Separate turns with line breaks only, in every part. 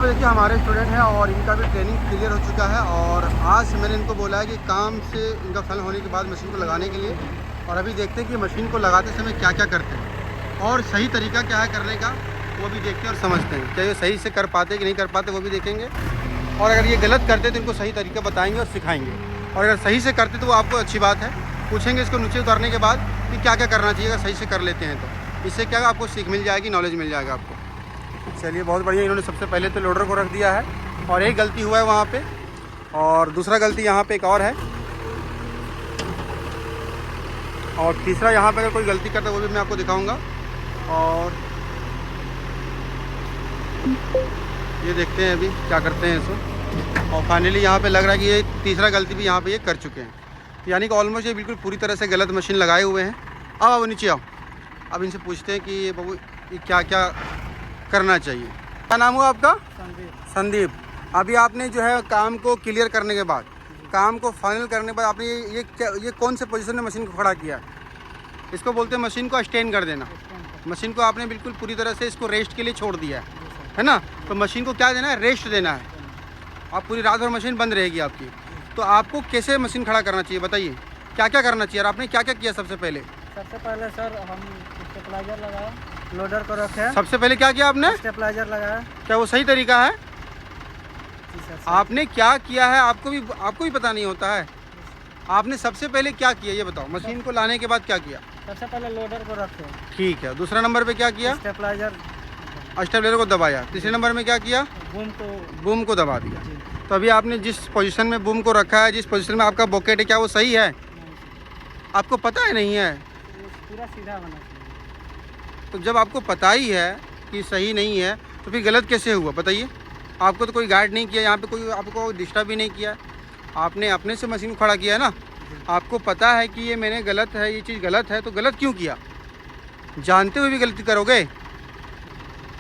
देखिए हमारे स्टूडेंट हैं और इनका भी ट्रेनिंग क्लियर हो चुका है और आज मैंने इनको बोला है कि काम से इनका फल होने के बाद मशीन को लगाने के लिए। और अभी देखते हैं कि मशीन को लगाते समय क्या क्या करते हैं और सही तरीका क्या है करने का, वो भी देखते हैं और समझते हैं। क्या ये सही से कर पाते कि नहीं कर पाते वो भी देखेंगे, और अगर ये गलत करते तो इनको सही तरीका बताएँगे और सिखाएँगे। और अगर सही से करते तो वो आपको अच्छी बात है। पूछेंगे इसको नीचे उतारने के बाद कि क्या क्या करना चाहिए, अगर सही से कर लेते हैं तो इससे क्या आपको सीख मिल जाएगी, नॉलेज मिल जाएगा आपको। चलिए बहुत बढ़िया। इन्होंने सबसे पहले तो लोडर को रख दिया है और एक गलती हुआ है वहाँ पे, और दूसरा गलती यहाँ पे एक और है, और तीसरा यहाँ पे अगर कोई गलती करता है वो भी मैं आपको दिखाऊंगा। और ये देखते हैं अभी क्या करते हैं इसको। और फाइनली यहाँ पे लग रहा है कि ये तीसरा गलती भी यहाँ पे ये कर चुके हैं, यानी कि ऑलमोस्ट ये बिल्कुल पूरी तरह से गलत मशीन लगाए हुए हैं। अब नीचे आओ, अब इनसे पूछते हैं कि ये बाबू ये क्या क्या करना चाहिए। क्या नाम हुआ आपका? संदीप। अभी आपने जो है काम को क्लियर करने के बाद, काम को फाइनल करने के बाद आपने ये कौन से पोजीशन में मशीन को खड़ा किया? इसको बोलते हैं मशीन को स्टैंड कर देना। मशीन को आपने बिल्कुल पूरी तरह से इसको रेस्ट के लिए छोड़ दिया है ना। तो मशीन को क्या देना है? रेस्ट देना है। आप पूरी रात भर मशीन बंद रहेगी आपकी, तो आपको कैसे मशीन खड़ा करना चाहिए बताइए, क्या क्या करना चाहिए और आपने क्या क्या किया? सबसे पहले
सर हम स्टेबलाइजर लगाया, लोडर को रखे।
सबसे पहले क्या किया आपने?
स्टेबलाइजर लगाया।
क्या वो सही तरीका है?
जी सर।
आपने क्या किया है आपको भी पता नहीं होता है। आपने सबसे पहले क्या किया ये बताओ। मशीन को लाने के बाद क्या किया?
सबसे पहले लोडर को रखे।
ठीक है। दूसरा नंबर पे क्या किया?
स्टेबलाइजर
को दबाया। तीसरे नंबर में क्या किया? बूम को दबा दिया। तो अभी आपने जिस पोजीशन में बूम को रखा है, जिस पोजीशन में आपका बॉकेट है, क्या वो सही है? आपको पता है नहीं है?
पूरा सीधा बना चाहिए।
तो जब आपको पता ही है कि सही नहीं है तो फिर गलत कैसे हुआ बताइए? आपको तो कोई गाइड नहीं किया, यहाँ पे कोई आपको डिस्टर्ब भी नहीं किया, आपने अपने से मशीन को खड़ा किया है ना। आपको पता है कि ये मैंने गलत है, ये चीज़ गलत है, तो गलत क्यों किया? जानते हुए भी गलती करोगे?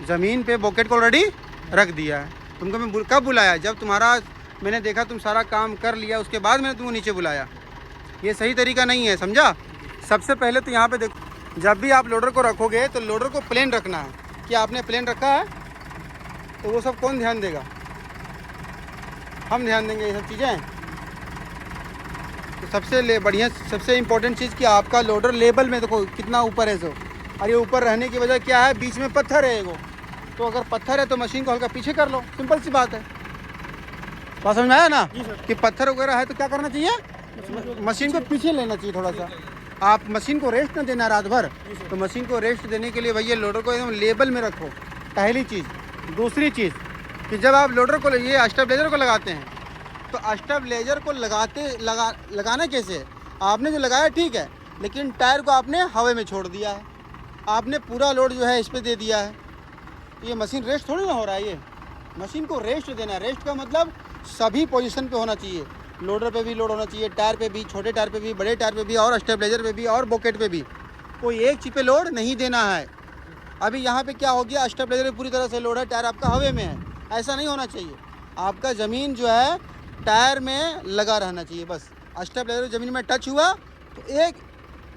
ज़मीन पे बॉकेट को ऑलरेडी रख दिया है। तुमको मैं कब बुलाया? जब तुम्हारा मैंने देखा तुम सारा काम कर लिया, उसके बाद मैंने तुमको नीचे बुलाया। ये सही तरीका नहीं है, समझा? सबसे पहले तो यहाँ पे देखो, जब भी आप लोडर को रखोगे तो लोडर को प्लेन रखना है। क्या आपने प्लेन रखा है? तो वो सब कौन ध्यान देगा? हम ध्यान देंगे ये सब चीज़ें। तो सबसे बढ़िया, सबसे इम्पोर्टेंट चीज़ कि आपका लोडर लेवल में देखो कितना ऊपर है सो। और ये ऊपर रहने की वजह क्या है? बीच में पत्थर है एगो। तो अगर पत्थर है तो मशीन को हल्का पीछे कर लो, सिंपल सी बात है। बात समझ में आया ना कि पत्थर वगैरह है तो क्या करना चाहिए? मशीन को पीछे लेना चाहिए थोड़ा सा। आप मशीन को रेस्ट ना देना रात भर, तो मशीन को रेस्ट देने के लिए भैया लोडर को एकदम लेवल में रखो, पहली चीज़। दूसरी चीज़ कि जब आप लोडर को ये स्टेबलाइजर को लगाते हैं तो स्टेबलाइजर को लगाना कैसे है? आपने जो लगाया ठीक है, लेकिन टायर को आपने हवा में छोड़ दिया है, आपने पूरा लोड जो है इस पर दे दिया है। ये मशीन रेस्ट थोड़ी ना हो रहा है, ये मशीन को रेस्ट देना है। रेस्ट का मतलब सभी पोजीशन पे होना चाहिए। लोडर पे भी लोड होना चाहिए, टायर पे भी, छोटे टायर पे भी, बड़े टायर पे भी, और स्टेबलाइजर पे भी, और बॉकेट पे भी। कोई एक चीज़ पे लोड नहीं देना है। अभी यहाँ पे क्या हो गया? स्टेबलाइजर पूरी तरह से लोड है, टायर आपका हवे में है। ऐसा नहीं होना चाहिए। आपका ज़मीन जो है टायर में लगा रहना चाहिए बस। स्टेबलाइजर ज़मीन में टच हुआ तो 1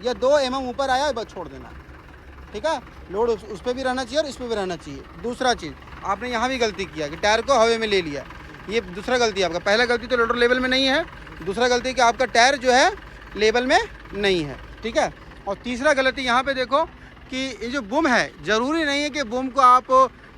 या 2 mm ऊपर आया बस छोड़ देना, ठीक है? लोड उस पर भी रहना चाहिए और इस पर भी रहना चाहिए। दूसरा चीज़ आपने यहाँ भी गलती किया कि टायर को हवे में ले लिया। ये दूसरा गलती है आपका। पहला गलती तो लोडर लेवल में नहीं है, दूसरा गलती कि आपका टायर जो है लेवल में नहीं है, ठीक है? और तीसरा गलती यहाँ पे देखो कि ये जो बूम है, ज़रूरी नहीं है कि बूम को आप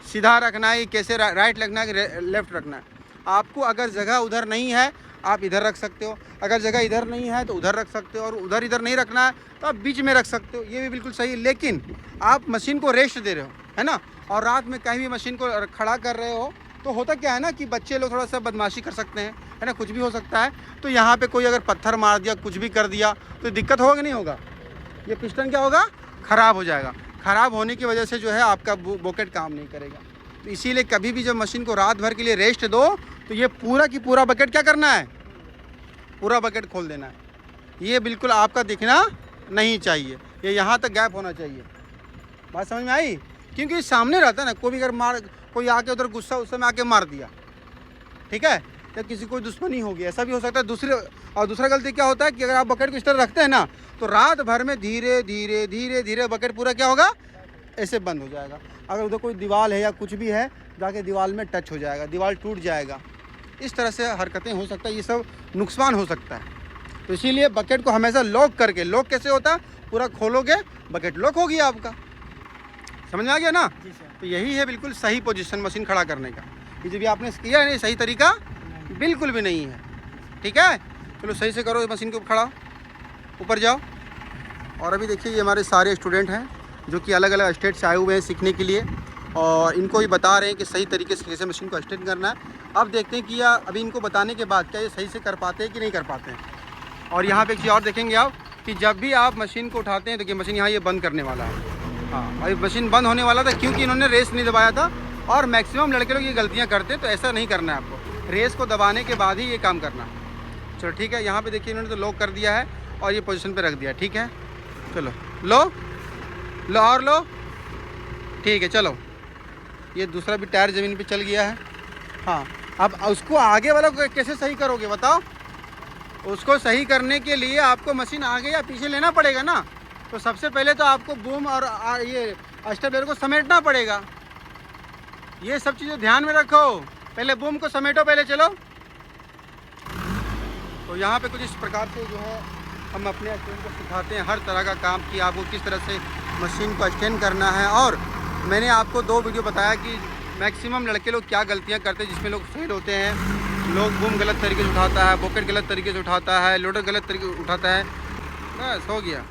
सीधा रखना है, कैसे राइट रखना है कि लेफ़्ट रखना है। आपको अगर जगह उधर नहीं है आप इधर रख सकते हो, अगर जगह इधर नहीं है तो उधर रख सकते हो, और उधर इधर नहीं रखना है तो आप बीच में रख सकते हो। ये भी बिल्कुल सही है। लेकिन आप मशीन को रेस्ट दे रहे हो, है ना, और रात में कहीं भी मशीन को खड़ा कर रहे हो तो होता क्या है ना कि बच्चे लोग थोड़ा सा बदमाशी कर सकते हैं, है ना, कुछ भी हो सकता है। तो यहाँ पे कोई अगर पत्थर मार दिया, कुछ भी कर दिया तो दिक्कत होगा कि नहीं होगा? ये पिस्टन क्या होगा? ख़राब हो जाएगा। ख़राब होने की वजह से जो है आपका बॉकेट काम नहीं करेगा। तो इसीलिए कभी भी जब मशीन को रात भर के लिए रेस्ट दो तो ये पूरा की पूरा बकेट क्या करना है? पूरा बकेट खोल देना है। ये बिल्कुल आपका दिखना नहीं चाहिए, ये यहाँ तक गैप होना चाहिए। बात समझ में आई? क्योंकि सामने रहता है ना, कोई आके उधर गुस्सा उस समय आके मार दिया, ठीक है, या किसी कोई दुश्मनी हो गई, ऐसा भी हो सकता है। दूसरा गलती क्या होता है कि अगर आप बकेट को इस तरह रखते हैं ना तो रात भर में धीरे धीरे धीरे धीरे बकेट पूरा क्या होगा? ऐसे बंद हो जाएगा। अगर उधर कोई दीवार है या कुछ भी है, जाके दीवार में टच हो जाएगा, दीवार टूट जाएगा। इस तरह से हरकतें हो सकता है, ये सब नुकसान हो सकता है। तो इसीलिए बकेट को हमेशा लॉक करके, लॉक कैसे होता है, पूरा खोलोगे बकेट लॉक हो गया आपका। समझ में आ गया ना?
जी सर।
तो यही है बिल्कुल सही पोजीशन मशीन खड़ा करने का। ये जो भी आपने किया है, सही तरीका बिल्कुल भी नहीं है। ठीक है, चलो सही से करो मशीन को खड़ा, ऊपर जाओ। और अभी देखिए ये हमारे सारे स्टूडेंट हैं जो कि अलग अलग स्टेट से आए हुए हैं सीखने के लिए, और इनको ही बता रहे हैं कि सही तरीके से कैसे मशीन को स्ट्रेट करना है। अब देखते हैं कि अभी इनको बताने के बाद क्या ये सही से कर पाते हैं कि नहीं कर पाते हैं। और यहाँ पे एक चीज़ और देखेंगे आप कि जब भी आप मशीन को उठाते हैं, देखिए मशीन यहाँ ये बंद करने वाला है। हाँ, अभी मशीन बंद होने वाला था क्योंकि इन्होंने रेस नहीं दबाया था, और मैक्सिमम लड़के लोग ये गलतियाँ करते हैं। तो ऐसा नहीं करना है आपको, रेस को दबाने के बाद ही ये काम करना है। चलो ठीक है, यहाँ पे देखिए इन्होंने तो लॉक कर दिया है और ये पोजीशन पे रख दिया। ठीक है, चलो लो लो और लो। ठीक है, चलो ये दूसरा भी टायर ज़मीन पे चल गया है। हाँ, अब उसको आगे वाला को कैसे सही करोगे बताओ? उसको सही करने के लिए आपको मशीन आगे या पीछे लेना पड़ेगा ना। तो सबसे पहले तो आपको बूम और ये स्टेपलर को समेटना पड़ेगा। ये सब चीज़ें ध्यान में रखो। पहले बूम को समेटो, पहले चलो। तो यहाँ पे कुछ इस प्रकार से जो है हम अपने स्टूडेंट को सिखाते हैं हर तरह का काम, कि आपको किस तरह से मशीन को स्टैंड करना है। और मैंने आपको 2 वीडियो बताया कि मैक्सिमम लड़के लोग क्या गलतियाँ करते हैं जिसमें लोग फेल होते हैं। लोग बूम गलत तरीके से उठाता है, बॉकेट गलत तरीके से उठाता है, लोडर गलत तरीके से उठाता है। बस हो गया।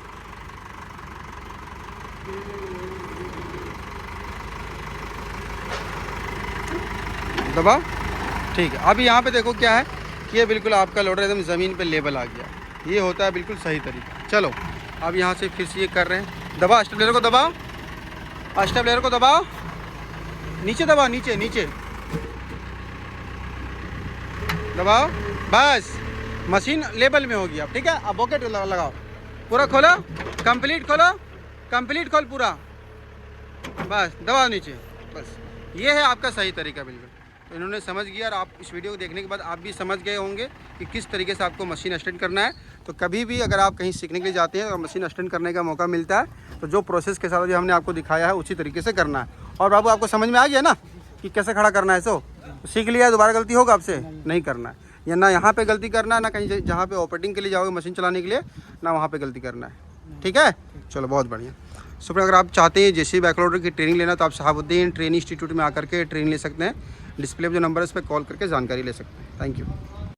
दबाओ। ठीक है, अभी यहाँ पे देखो क्या है कि ये बिल्कुल आपका लोडर एकदम ज़मीन पे लेवल आ गया। ये होता है बिल्कुल सही तरीका। चलो अब यहाँ से फिर से ये कर रहे हैं। दबाओ, स्टेपलर को दबाओ, स्टेपलर को दबाओ, नीचे दबाओ, नीचे नीचे दबाओ। बस मशीन लेवल में होगी अब। ठीक है, अब बॉकेट लगाओ, पूरा खोलो, कंप्लीट खोलो, कंप्लीट खोल पूरा। बस दबाओ नीचे। बस ये है आपका सही तरीका बिल्कुल। तो इन्होंने समझ गया, और आप इस वीडियो को देखने के बाद आप भी समझ गए होंगे कि किस तरीके से आपको मशीन स्टैंड करना है। तो कभी भी अगर आप कहीं सीखने के लिए जाते हैं और मशीन स्टैंड करने का मौका मिलता है, तो जो प्रोसेस के साथ जो हमने आपको दिखाया है उसी तरीके से करना है। और बाबू आपको समझ में आ गया ना कि कैसे खड़ा करना है? तो सीख लिया, दोबारा गलती होगा आपसे नहीं करना है, या ना यहाँ पे गलती करना है, ना कहीं जहाँ पे ऑपरेटिंग के लिए जाओगे मशीन चलाने के लिए, ना वहाँ पे गलती करना है। ठीक है, चलो बहुत बढ़िया। सो अगर आप चाहते हैं जेसीबी बैकलोडर की ट्रेनिंग लेना, तो आप शहाबुद्दीन ट्रेनिंग इंस्टीट्यूट में आकर के ट्रेनिंग ले सकते हैं। डिस्प्ले पे जो नंबर है उस पर कॉल करके जानकारी ले सकते हैं। Thank you.